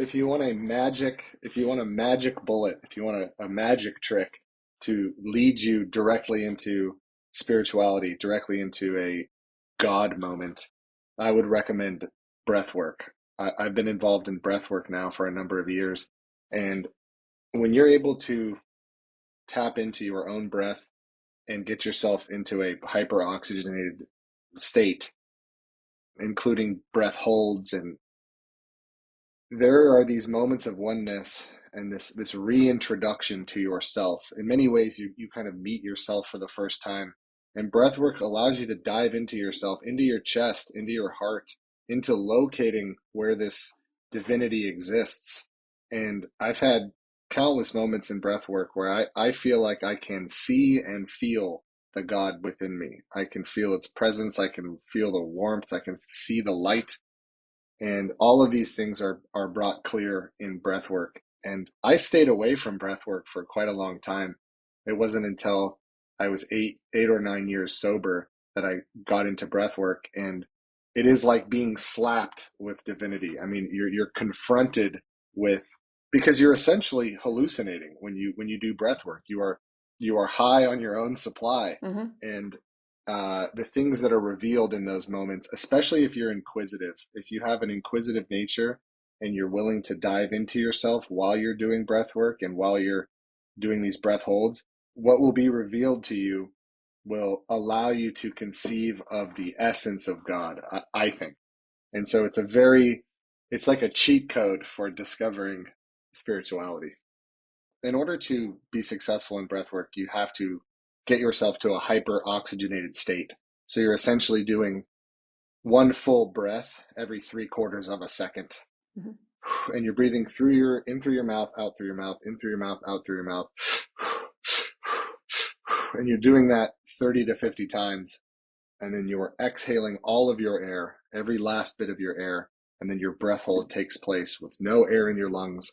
if you want a magic bullet, if you want a magic trick to lead you directly into spirituality, directly into a God moment, I would recommend breath work. I've been involved in breath work now for a number of years. And when you're able to tap into your own breath and get yourself into a hyper oxygenated state, including breath holds, and there are these moments of oneness and this reintroduction to yourself. In many ways, you kind of meet yourself for the first time. And breath work allows you to dive into yourself, into your chest, into your heart, into locating where this divinity exists. And I've had countless moments in breath work where I feel like I can see and feel the God within me. I can feel its presence. I can feel the warmth. I can see the light. And all of these things are brought clear in breath work. And I stayed away from breath work for quite a long time. It wasn't until I was 8 or 9 years sober that I got into breath work. And it is like being slapped with divinity. I mean, you're confronted with, because you're essentially hallucinating when you do breath work. You are high on your own supply. Mm-hmm. And the things that are revealed in those moments, especially if you're inquisitive, if you have an inquisitive nature and you're willing to dive into yourself while you're doing breath work and while you're doing these breath holds, what will be revealed to you will allow you to conceive of the essence of God, I think. And so it's like a cheat code for discovering spirituality. In order to be successful in breathwork, you have to get yourself to a hyper oxygenated state. So you're essentially doing one full breath every 3/4 of a second. Mm-hmm. And you're breathing in through your mouth, out through your mouth, in through your mouth, out through your mouth. And you're doing that 30 to 50 times. And then you're exhaling all of your air, every last bit of your air. And then your breath hold takes place with no air in your lungs.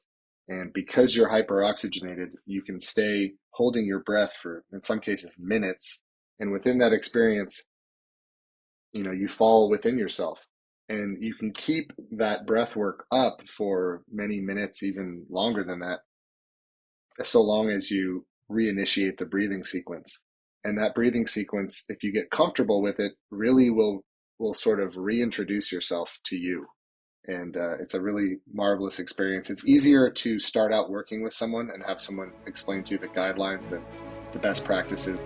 And because you're hyperoxygenated, you can stay holding your breath for, in some cases, minutes. And within that experience, you fall within yourself. And you can keep that breath work up for many minutes, even longer than that, so long as you reinitiate the breathing sequence. And that breathing sequence, if you get comfortable with it, really will sort of reintroduce yourself to you. And it's a really marvelous experience. It's easier to start out working with someone and have someone explain to you the guidelines and the best practices.